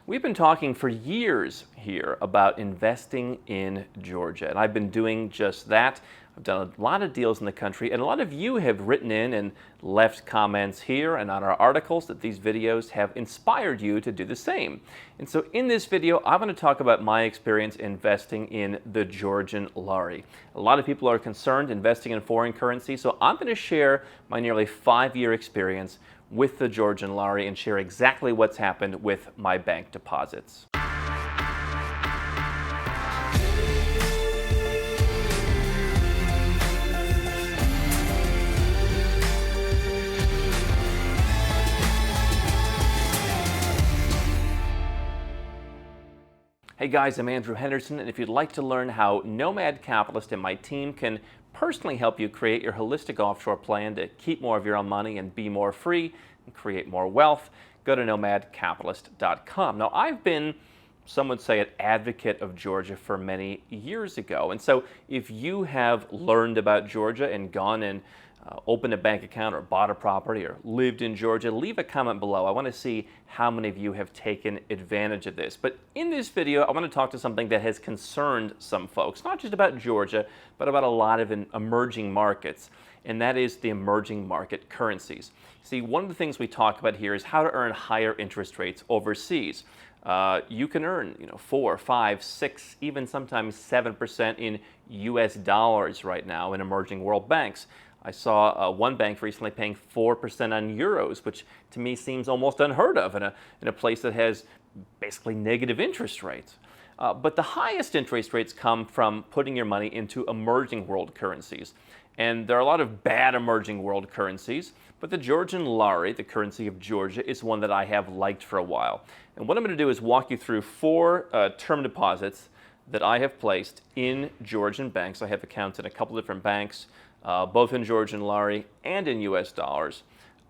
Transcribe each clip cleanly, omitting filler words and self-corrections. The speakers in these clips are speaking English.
We've been talking for years here about investing in Georgia, and I've been doing just that. I've done a lot of deals in the country, and a lot of you have written in and left comments here and on our articles that these videos have inspired you to do the same. And so in this video, I'm going to talk about my experience investing in the Georgian Lari. A lot of people are concerned investing in foreign currency, so I'm going to share my nearly 5-year experience with the Georgian Lari and share exactly what's happened with my bank deposits. Hey guys, I'm Andrew Henderson, and if you'd like to learn how Nomad Capitalist and my team can personally help you create your holistic offshore plan to keep more of your own money and be more free and create more wealth, go to nomadcapitalist.com. Now, I've been, some would say, an advocate of Georgia for many years ago, and so if you have learned about Georgia and gone and opened a bank account or bought a property or lived in Georgia, leave a comment below. I want to see how many of you have taken advantage of this. But in this video, I want to talk to something that has concerned some folks, not just about Georgia, but about a lot of emerging markets, and that is the emerging market currencies. See, one of the things we talk about here is how to earn higher interest rates overseas. You can earn 4, 5, 6, even sometimes 7% in US dollars right now in emerging world banks. I saw one bank recently paying 4% on euros, which to me seems almost unheard of in a place that has basically negative interest rates. But the highest interest rates come from putting your money into emerging world currencies. And there are a lot of bad emerging world currencies, but the Georgian Lari, the currency of Georgia, is one that I have liked for a while. And what I'm going to do is walk you through 4 term deposits that I have placed in Georgian banks. I have accounts in a couple different banks, both in Georgian Lari and in US dollars.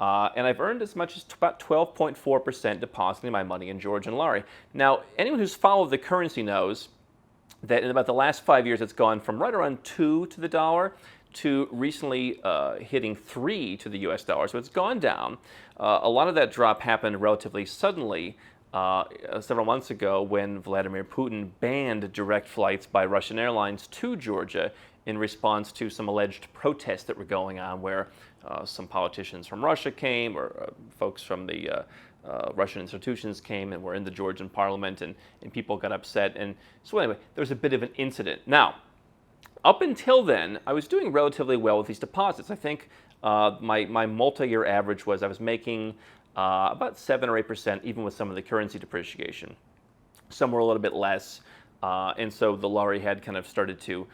And I've earned as much as about 12.4% depositing my money in Georgian Lari. Now, anyone who's followed the currency knows that in about the last 5 years, it's gone from right around 2 to the dollar to recently hitting 3 to the US dollar. So it's gone down. A lot of that drop happened relatively suddenly several months ago when Vladimir Putin banned direct flights by Russian airlines to Georgia in response to some alleged protests that were going on where some politicians from Russia came or folks from the Russian institutions came and were in the Georgian parliament and people got upset. And so anyway, there was a bit of an incident. Now, up until then, I was doing relatively well with these deposits. I think my multi-year average was I was making about 7 or 8%, even with some of the currency depreciation. Some were a little bit less, and so the Lari had kind of started to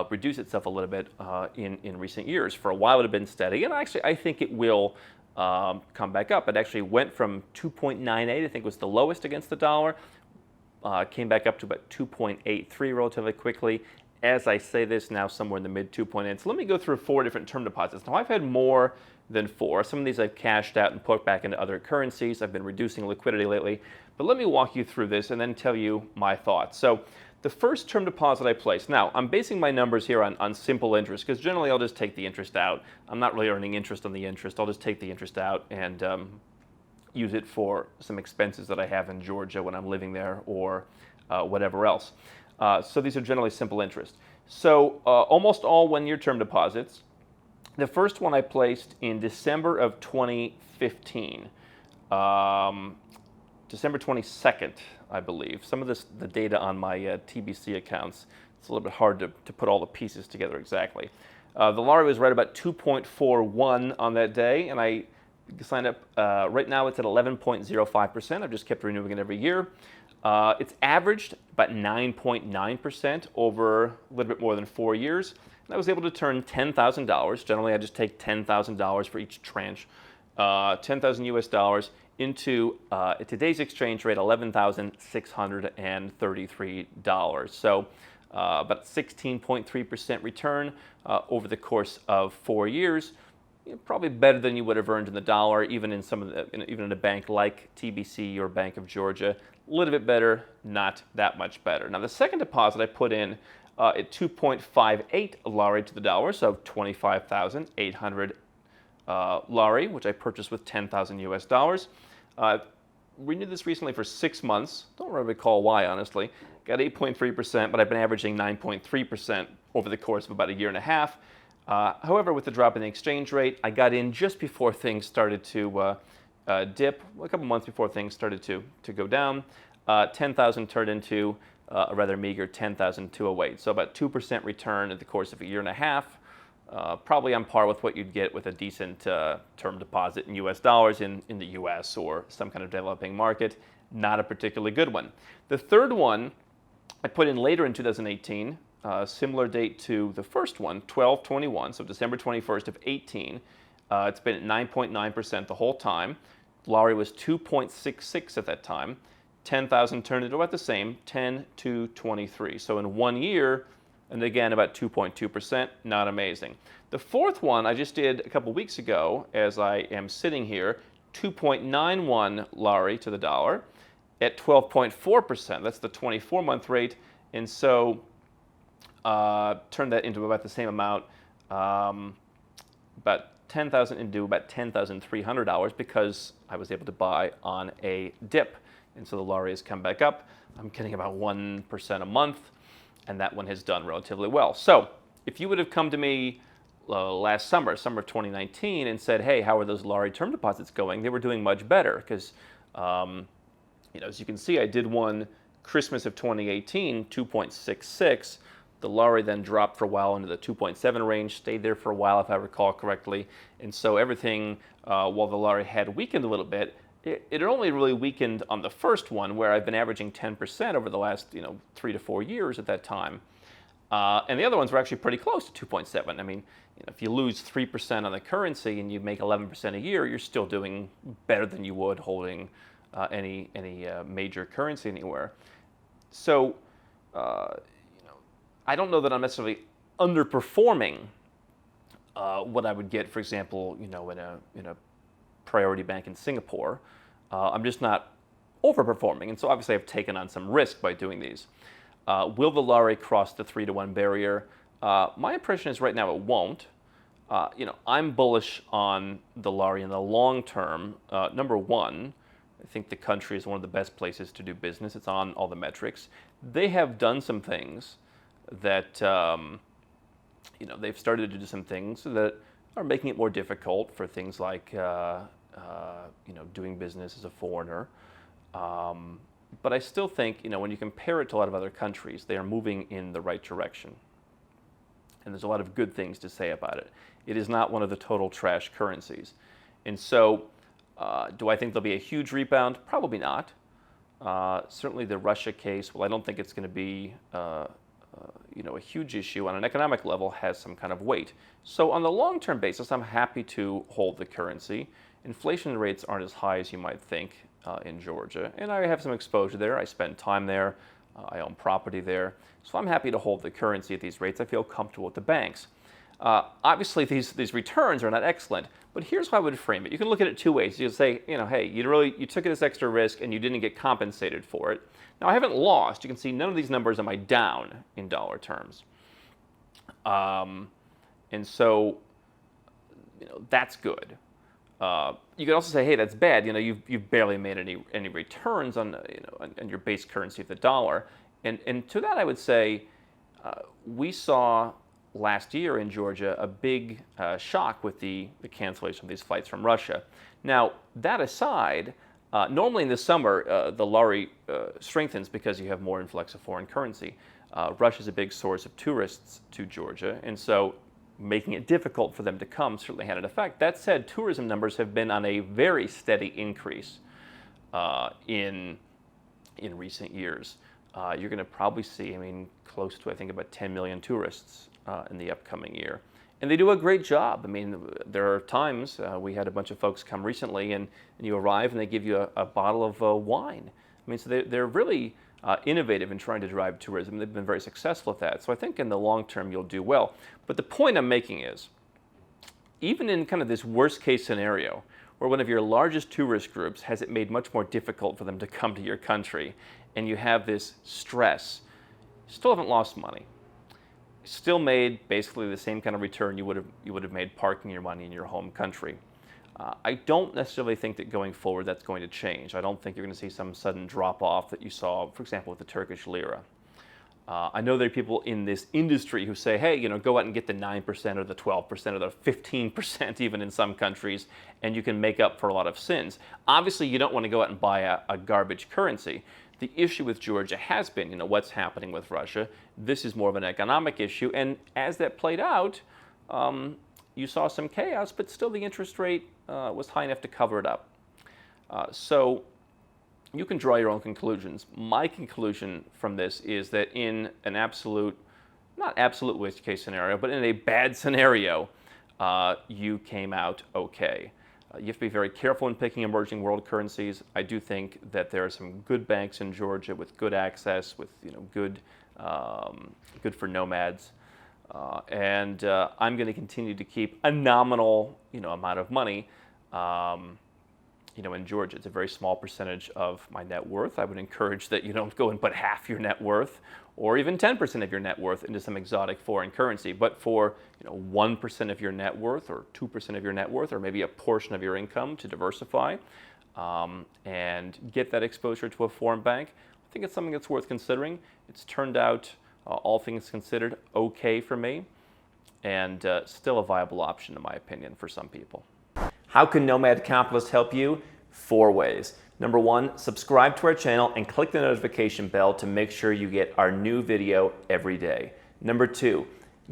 reduce itself a little bit in recent years. For a while, it had been steady, and actually, I think it will come back up. It actually went from 2.98, I think was the lowest against the dollar, came back up to about 2.83 relatively quickly. As I say this, now somewhere in the mid 2.8. So let me go through 4 different term deposits. Now, I've had more than 4. Some of these I've cashed out and put back into other currencies. I've been reducing liquidity lately. But let me walk you through this and then tell you my thoughts. So the first term deposit I placed, now I'm basing my numbers here on simple interest because generally I'll just take the interest out. I'm not really earning interest on the interest. I'll just take the interest out and use it for some expenses that I have in Georgia when I'm living there or whatever else. So these are generally simple interest. So almost all 1-year term deposits. The first one I placed in December of 2015, December 22nd, I believe. Some of the data on my TBC accounts, it's a little bit hard to put all the pieces together exactly. The Lari was right about 2.41 on that day, and I signed up. Right now it's at 11.05%. I've just kept renewing it every year. It's averaged about 9.9% over a little bit more than 4 years. And I was able to turn $10,000. Generally, I just take $10,000 for each tranche, 10,000 US dollars into, at today's exchange rate, $11,633. So about 16.3% return over the course of 4 years. Probably better than you would have earned in the dollar, even in even in a bank like TBC or Bank of Georgia. A little bit better, not that much better. Now, the second deposit I put in at 2.58 Lari to the dollar, so 25,800 Lari, which I purchased with 10,000 US dollars. renewed this recently for 6 months. Don't really recall why, honestly. Got 8.3%, but I've been averaging 9.3% over the course of about a year and a half. However, with the drop in the exchange rate, I got in just before things started to dip, a couple months before things started to go down. 10,000 turned into a rather meager 10,208. So about 2% return in the course of a year and a half. Probably on par with what you'd get with a decent term deposit in US dollars in the US or some kind of developing market. Not a particularly good one. The third one I put in later in 2018, similar date to the first one, 12/21, so December 21st of 18. It's been at 9.9% the whole time. Lari was 2.66 at that time. 10,000 turned into about the same, 10,223. So in 1 year, and again about 2.2%, not amazing. The fourth one I just did a couple weeks ago as I am sitting here, 2.91 Lari to the dollar at 12.4%. That's the 24-month rate. And so turned that into about the same amount, about 10,000 into about $10,300 because I was able to buy on a dip. And so the Lari has come back up. I'm getting about 1% a month, and that one has done relatively well. So if you would have come to me last summer of 2019, and said, hey, how are those Lari term deposits going? They were doing much better because, as you can see, I did one Christmas of 2018, 2.66. The Lari then dropped for a while into the 2.7 range, stayed there for a while if I recall correctly. And so everything, while the Lari had weakened a little bit, it had only really weakened on the first one, where I've been averaging 10% over the last 3 to 4 years at that time. And the other ones were actually pretty close to 2.7. I mean, if you lose 3% on the currency and you make 11% a year, you're still doing better than you would holding any major currency anywhere. So, I don't know that I'm necessarily underperforming what I would get, for example, in a priority bank in Singapore. I'm just not overperforming, and so obviously I've taken on some risk by doing these. Will the Lari cross the 3-to-1 barrier? My impression is right now it won't. I'm bullish on the Lari in the long term. Number one, I think the country is one of the best places to do business. It's on all the metrics. They have done some things that, they've started to do some things that are making it more difficult for things like, doing business as a foreigner. But I still think, when you compare it to a lot of other countries, they are moving in the right direction. And there's a lot of good things to say about it. It is not one of the total trash currencies. And so, do I think there'll be a huge rebound? Probably not. Certainly the Russia case, well, I don't think it's going to be, a huge issue on an economic level, has some kind of weight. So on the long-term basis, I'm happy to hold the currency. Inflation rates aren't as high as you might think in Georgia, and I have some exposure there. I spend time there. I own property there. So I'm happy to hold the currency at these rates. I feel comfortable with the banks. Obviously, these returns are not excellent, but here's how I would frame it. You can look at it two ways. You can say, hey, you took this extra risk and you didn't get compensated for it. Now, I haven't lost. You can see none of these numbers am I down in dollar terms. And so, that's good. You could also say, hey, that's bad. You've barely made any returns on on your base currency of the dollar. And to that, I would say, we saw last year in Georgia a big shock with the cancellation of these flights from Russia. Now, that aside, normally in the summer, the Lari strengthens because you have more influx of foreign currency. Russia is a big source of tourists to Georgia, and so making it difficult for them to come certainly had an effect. That said, tourism numbers have been on a very steady increase in recent years. You're going to probably see, close to, I think, about 10 million tourists in the upcoming year. And they do a great job. There are times, we had a bunch of folks come recently, and you arrive and they give you a bottle of wine. So they're really innovative in trying to drive tourism. They've been very successful at that. So I think in the long term you'll do well. But the point I'm making is, even in kind of this worst case scenario, where one of your largest tourist groups has it made much more difficult for them to come to your country, and you have this stress, you still haven't lost money. Still made basically the same kind of return you would have made parking your money in your home country. I don't necessarily think that going forward that's going to change. I don't think you're going to see some sudden drop off that you saw, for example, with the Turkish lira. I know there are people in this industry who say, hey, go out and get the 9% or the 12% or the 15% even in some countries, and you can make up for a lot of sins. Obviously, you don't want to go out and buy a garbage currency. The issue with Georgia has been, what's happening with Russia. This is more of an economic issue, and as that played out, you saw some chaos, but still the interest rate was high enough to cover it up. So you can draw your own conclusions. My conclusion from this is that in an not absolute worst case scenario, but in a bad scenario, you came out okay. You have to be very careful in picking emerging world currencies. I do think that there are some good banks in Georgia with good access, with good for nomads. I'm going to continue to keep a nominal amount of money in Georgia. It's a very small percentage of my net worth. I would encourage that you don't go and put half your net worth or even 10% of your net worth into some exotic foreign currency. But for 1% of your net worth or 2% of your net worth or maybe a portion of your income to diversify and get that exposure to a foreign bank, I think it's something that's worth considering. It's turned out, all things considered, okay for me, and still a viable option in my opinion for some people. How can Nomad Capitalist help you? 4 ways. Number 1, subscribe to our channel and click the notification bell to make sure you get our new video every day. Number 2,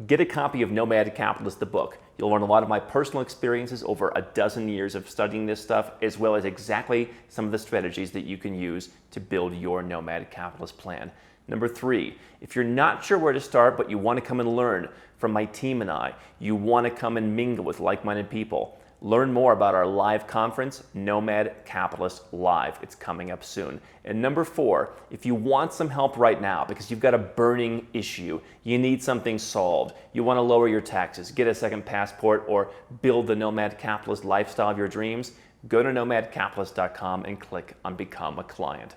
get a copy of Nomad Capitalist, the book. You'll learn a lot of my personal experiences over a dozen years of studying this stuff, as well as exactly some of the strategies that you can use to build your Nomad Capitalist plan. Number 3, if you're not sure where to start, but you want to come and learn from my team and I, you want to come and mingle with like-minded people, learn more about our live conference, Nomad Capitalist Live. It's coming up soon. And number 4, if you want some help right now because you've got a burning issue, you need something solved, you want to lower your taxes, get a second passport, or build the Nomad Capitalist lifestyle of your dreams, go to nomadcapitalist.com and click on Become a Client.